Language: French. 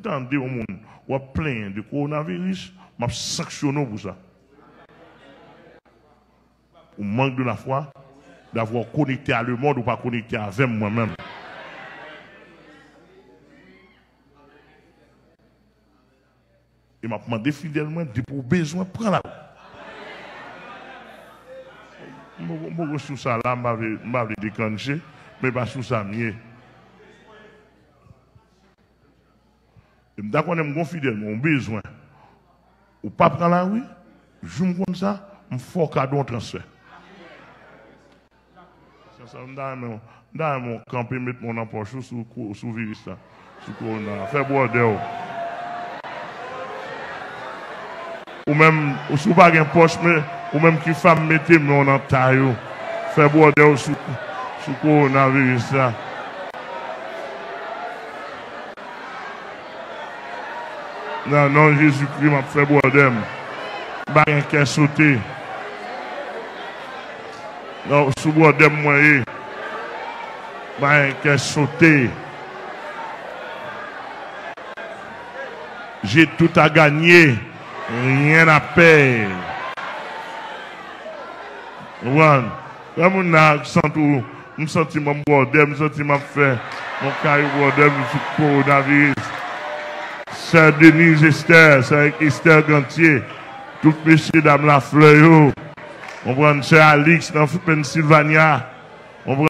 tendez au monde, ou plein de coronavirus, m'a sanctionné pour ça. Ou manque de la foi, d'avoir connecté à le monde ou pas connecté avec moi-même. Et m'a demandé fidèlement de pour besoin prendre la route. Je suis ça là, m'avait déclenché, mais pas sous ça mieux. D'accord, on aime fidèlement, on besoin. Ou pas prendre la rue, je me comme ça, je fais cadeau en transfert. Dans mon campé, mettre mon empoche sous virus là. Sous corona. Fais boire d'eau. Ou même, sous pas une poche, mais, ou même qui femme mettez mon entaille. Fais boire d'eau sous coronavirus là. Non, non, Jésus-Christ m'a fait boire d'eau. Pas un qui sauté. Non, sous boire d'eau, moi, pas un qui sauté. J'ai tout à gagner, rien à perdre. One. Comme on a senti, je sens mon bordel, je sens mon fait, mon caillou bordel sur le coronavirus. Sœur Denise Esther, Sœur Esther Gantier, tout monsieur dame la fleur, on prend Sœur Alix dans Pennsylvania, on prend